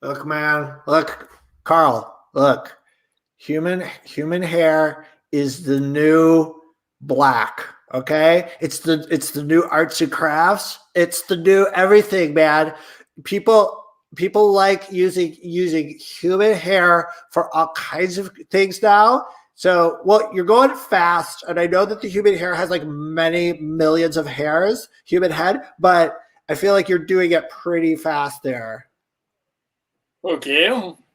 Look, man. Look, Carl. Look. Human hair is the new black. Okay? It's the new arts and crafts. It's the new everything, man. People like using human hair for all kinds of things now. So, well, you're going fast, and I know that the human hair has like many millions of hairs, human head, but I feel like you're doing it pretty fast there. Okay,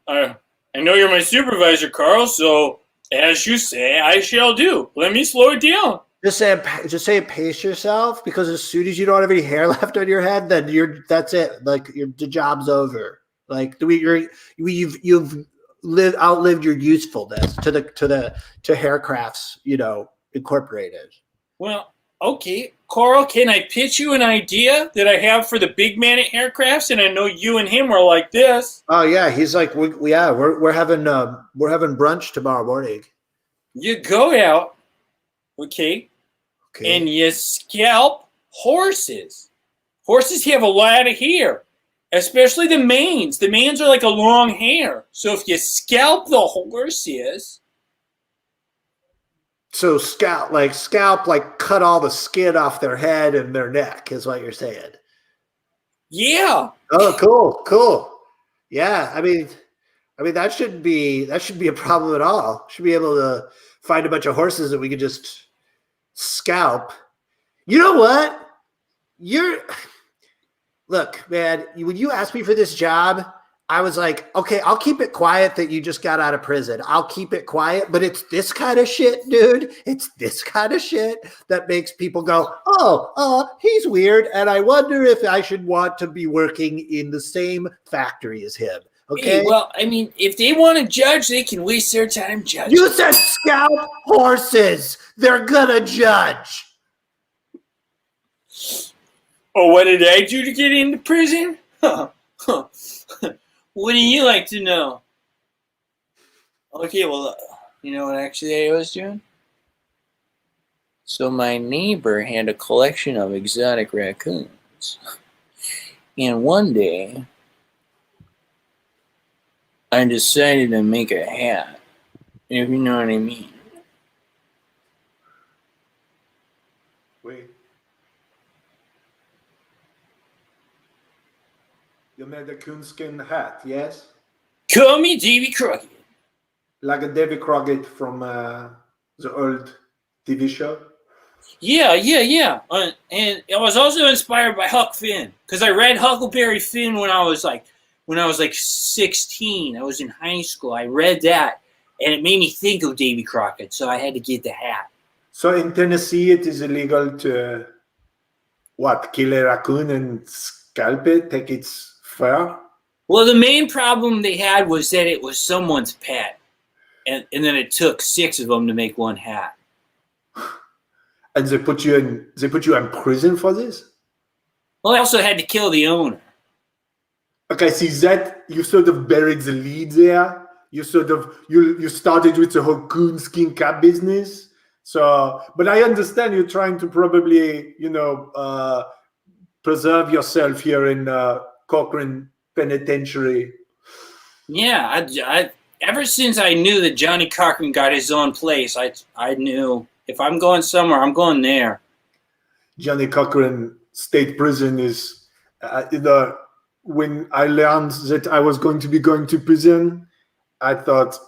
I know you're my supervisor, Carl, so as you say, I shall do. Let me slow it down. Just say pace yourself, because as soon as you don't have any hair left on your head, then that's it. Like the job's over. Like you've outlived your usefulness to Haircrafts, Incorporated. Well, okay, Carl, can I pitch you an idea that I have for the big man at Haircrafts? And I know you and him are like this. Oh yeah, he's like, we're having brunch tomorrow morning. You go out, okay, and you scalp horses. Horses have a lot of hair, especially the manes. The manes are like a long hair. So if you scalp the horses. So scalp, cut all the skin off their head and their neck is what you're saying. Yeah. Oh, cool. Yeah, I mean that shouldn't be a problem at all. Should be able to find a bunch of horses that we could just scalp. You know what? Look, man, when you asked me for this job, I was like, okay, I'll keep it quiet that you just got out of prison. I'll keep it quiet, but it's this kind of shit, dude. It's this kind of shit that makes people go, he's weird, and I wonder if I should want to be working in the same factory as him. Okay. Hey, well, I mean, if they want to judge, they can waste their time judging. You said scalp horses. They're gonna judge. Oh, what did I do to get into prison? What do you like to know? Okay, well, you know what actually I was doing? So my neighbor had a collection of exotic raccoons. And one day, I decided to make a hat, if you know what I mean. Wait. You made a coonskin hat, yes? Call me Davy Crockett. Like a Davy Crockett from the old TV show? Yeah. And I was also inspired by Huck Finn, because I read Huckleberry Finn when I was like 16. I was in high school. I read that, and it made me think of Davy Crockett, so I had to get the hat. So in Tennessee, it is illegal to kill a raccoon and scalp it, take its fur. Well, the main problem they had was that it was someone's pet. And then it took 6 of them to make one hat. And they put you in prison for this? Well, I also had to kill the owner. Okay, see that you sort of buried the lead there. You sort of you started with the whole coonskin cap business. So, but I understand you're trying to probably preserve yourself here in Cochrane Penitentiary. Yeah, I ever since I knew that Johnny Cochran got his own place, I knew if I'm going somewhere, I'm going there. Johnny Cochran State Prison is when I learned that I was going to be going to prison, I thought,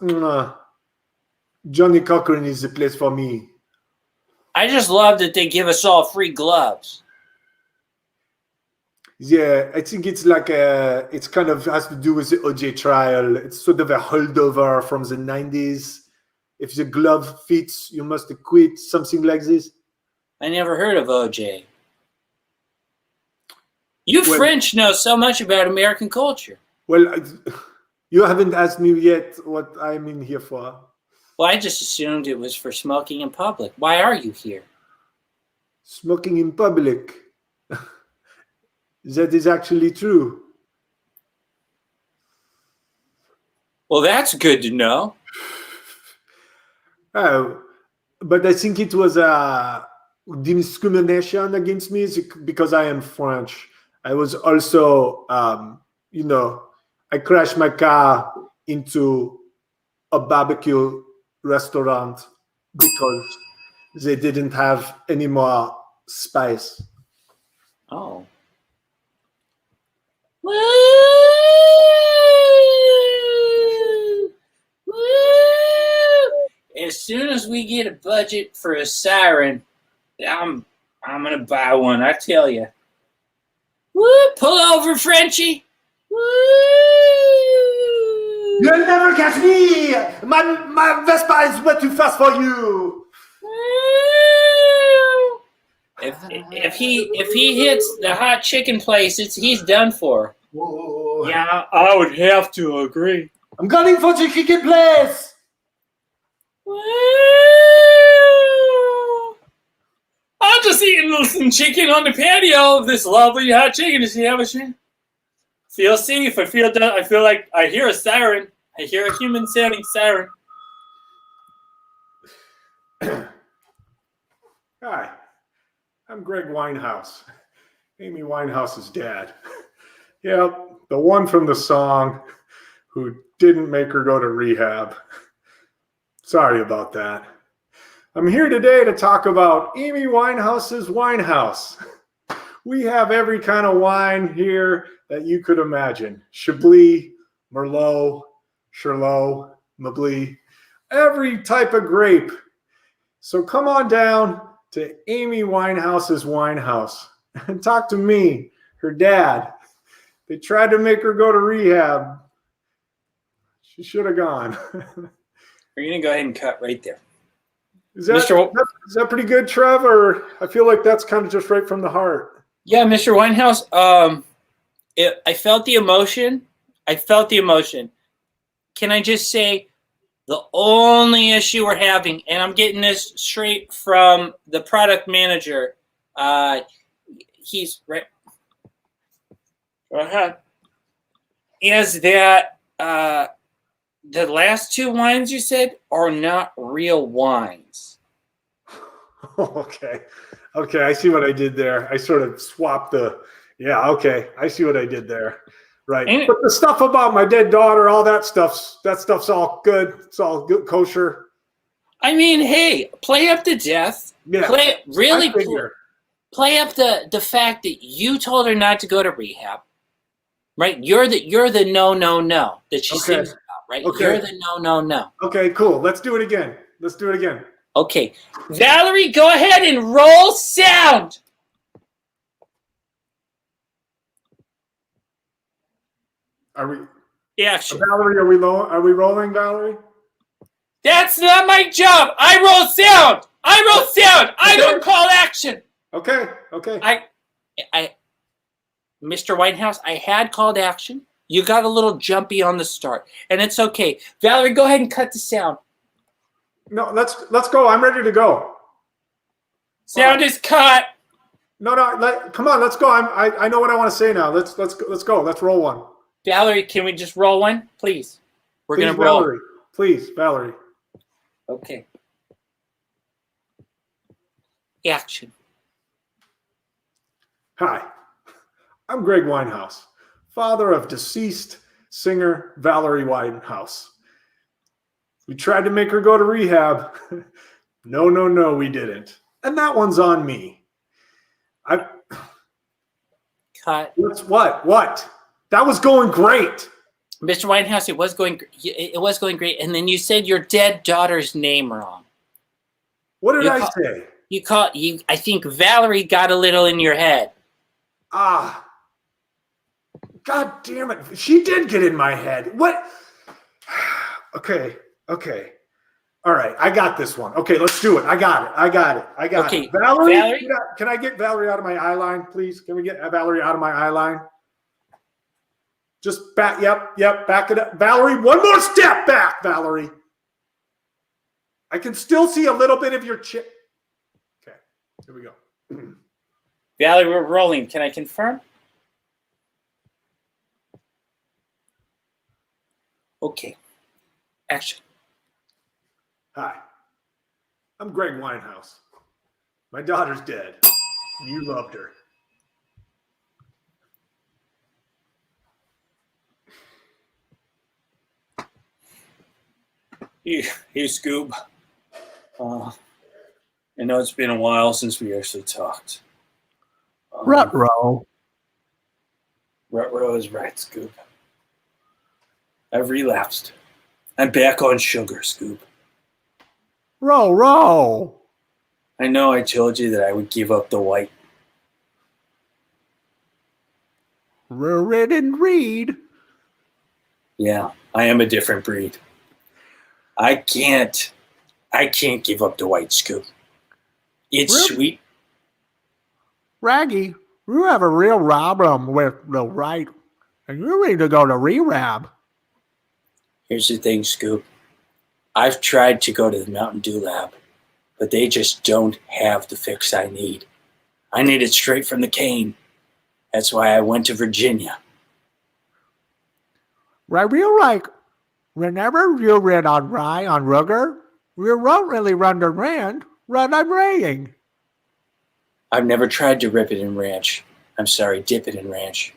Johnny Cochran is the place for me. I just love that they give us all free gloves. Yeah, I think it's like it's kind of has to do with the OJ trial. It's sort of a holdover from the 90s. If the glove fits, you must acquit, something like this. I never heard of OJ. You French know so much about American culture. Well, you haven't asked me yet what I'm in here for. Well, I just assumed it was for smoking in public. Why are you here? Smoking in public. That is actually true. Well, that's good to know. Oh, but I think it was a discrimination against me because I am French. I was also, I crashed my car into a barbecue restaurant because they didn't have any more spice. Oh. Woo! Woo! As soon as we get a budget for a siren, I'm gonna buy one. I tell you. Woo! Pull over, Frenchie. Woo! You'll never catch me. My Vespa is way too fast for you. Woo! If he hits the hot chicken place, he's done for. Whoa. Yeah, I would have to agree. I'm gunning for the chicken place. Woo! I'm just eating some chicken on the patio of this lovely hot chicken. Does he have a chance? Feel safe. I feel done. I feel like I hear a siren. I hear a human sounding siren. Hi, I'm Greg Winehouse, Amy Winehouse's dad. Yeah, the one from the song who didn't make her go to rehab. Sorry about that. I'm here today to talk about Amy Winehouse's Winehouse. We have every kind of wine here that you could imagine. Chablis, Merlot, Charlot, Mablis, every type of grape. So come on down to Amy Winehouse's Winehouse and talk to me, her dad. They tried to make her go to rehab. She should have gone. We're going to go ahead and cut right there. Is that pretty good, Trev? Or I feel like that's kind of just right from the heart. Yeah, Mr. Winehouse, I felt the emotion. Can I just say the only issue we're having, and I'm getting this straight from the product manager, he's right. Go ahead. Is that the last 2 wines you said are not real wines? Okay, I see what I did there. I sort of swapped yeah, okay, I see what I did there. Right, but the stuff about my dead daughter, all that stuff's all good. It's all good, kosher. I mean, hey, play up to death. Yeah, play up the fact that you told her not to go to rehab. Right, you're the no that she sings about. Right, okay. You're the no. Okay, cool. Let's do it again. Okay, Valerie, go ahead and roll sound. Are we? Yeah, sure. Valerie, are we rolling, Valerie? That's not my job. I roll sound. I don't call action. Okay. Mr. Whitehouse, I had called action. You got a little jumpy on the start, and it's okay. Valerie, go ahead and cut the sound. No, let's go. I'm ready to go. Sound is cut. No, come on, let's go. I know what I want to say now. Let's go. Let's roll one. Valerie, can we just roll one, please? We're Please, gonna roll. Valerie. Please, Valerie. Okay. Action. Hi, I'm Greg Winehouse, father of deceased singer Valerie Winehouse. We tried to make her go to rehab. No, we didn't. And that one's on me. Cut. What? That was going great. Mr. Whitehouse, it was going great, and then you said your dead daughter's name wrong. What did I say? I think Valerie got a little in your head. God damn it. She did get in my head. What? Okay. All right, I got this one. Okay, let's do it. I got it. Okay, Valerie? Can I get Valerie out of my eye line, please? Can we get Valerie out of my eye line? Just back, yep, back it up. Valerie, one more step back, Valerie. I can still see a little bit of your chin. Okay, here we go. Valerie, we're rolling. Can I confirm? Okay. Action. Hi, I'm Greg Winehouse. My daughter's dead. You loved her. Hey, Scoob. I know it's been a while since we actually talked. Ruh-roh. Ruh-roh is right, Scoob. I've relapsed. I'm back on sugar, Scoob. Row. I know I told you that I would give up the white. Read and read. Yeah, I am a different breed. I can't give up the white, Scoob. It's Really? sweet. Raggy, you have a real problem with the right, and you need to go to rehab. Here's the thing, Scoob. I've tried to go to the Mountain Dew lab, but they just don't have the fix I need. I need it straight from the cane. That's why I went to Virginia. I feel like whenever you read on Rye on Rugger, you won't really run the rand, run on raying. I've never tried to rip it in ranch. I'm sorry, dip it in ranch.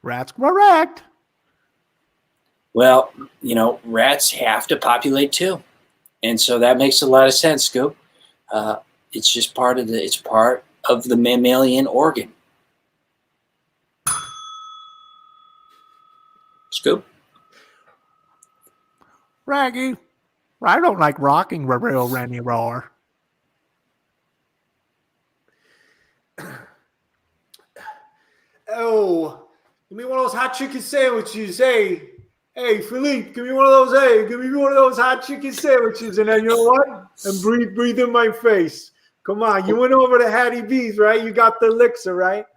That's correct. Well, rats have to populate too. And so that makes a lot of sense, Scoop. It's just part of the mammalian organ. Scoop? Raggy, I don't like rocking the real Rennie Roar. Oh, give me one of those hot chicken sandwiches, hey. Hey, Philippe, give me one of those, give me one of those hot chicken sandwiches. And then you know what? And breathe in my face. Come on, you went over to Hattie B's, right? You got the elixir, right?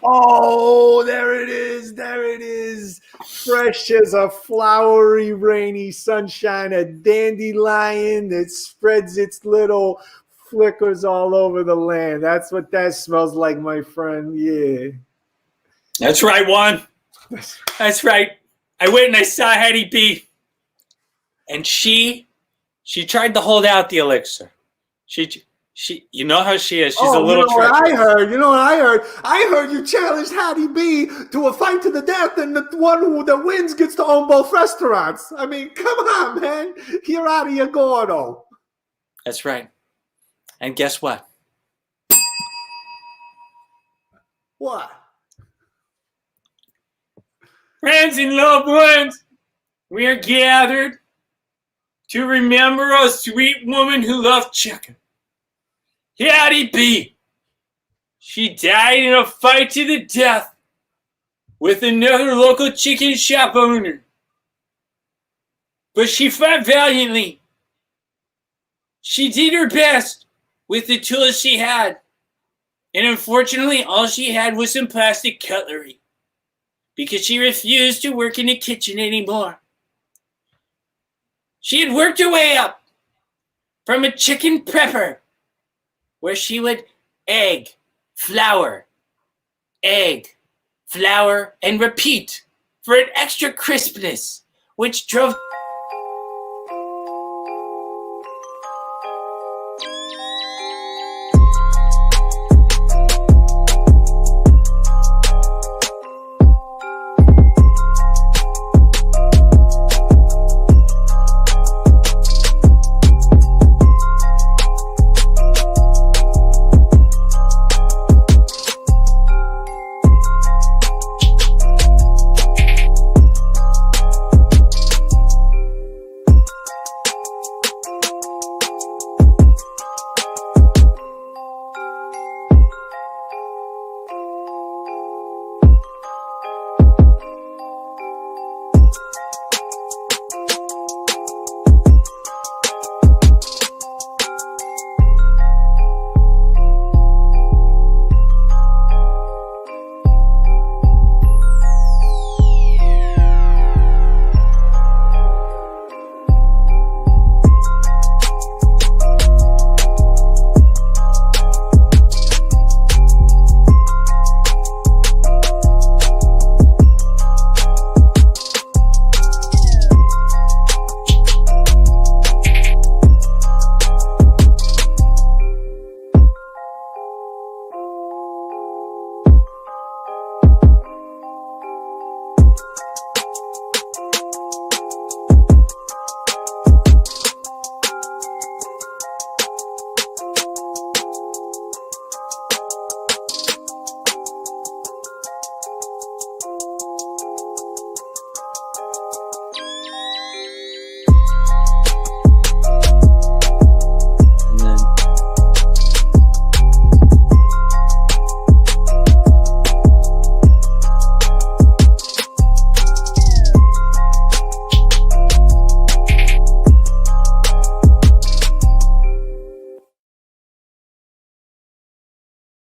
Oh, there it is. Fresh as a flowery, rainy sunshine, a dandelion that spreads its little flickers all over the land. That's what that smells like, my friend. Yeah. That's right, Juan. That's right. I went and I saw Hattie B. And she tried to hold out the elixir. She you know how she is. She's a little treacherous. You know what I heard? I heard you challenged Hattie B to a fight to the death, and the one who that wins gets to own both restaurants. I mean, come on, man. You're out of your gordo. That's right. And guess what? What? Friends and loved ones, we are gathered to remember a sweet woman who loved chicken. Hattie B. She died in a fight to the death with another local chicken shop owner. But she fought valiantly. She did her best with the tools she had. And unfortunately, all she had was some plastic cutlery because she refused to work in the kitchen anymore. She had worked her way up from a chicken prepper where she would egg, flour, and repeat for an extra crispness, which drove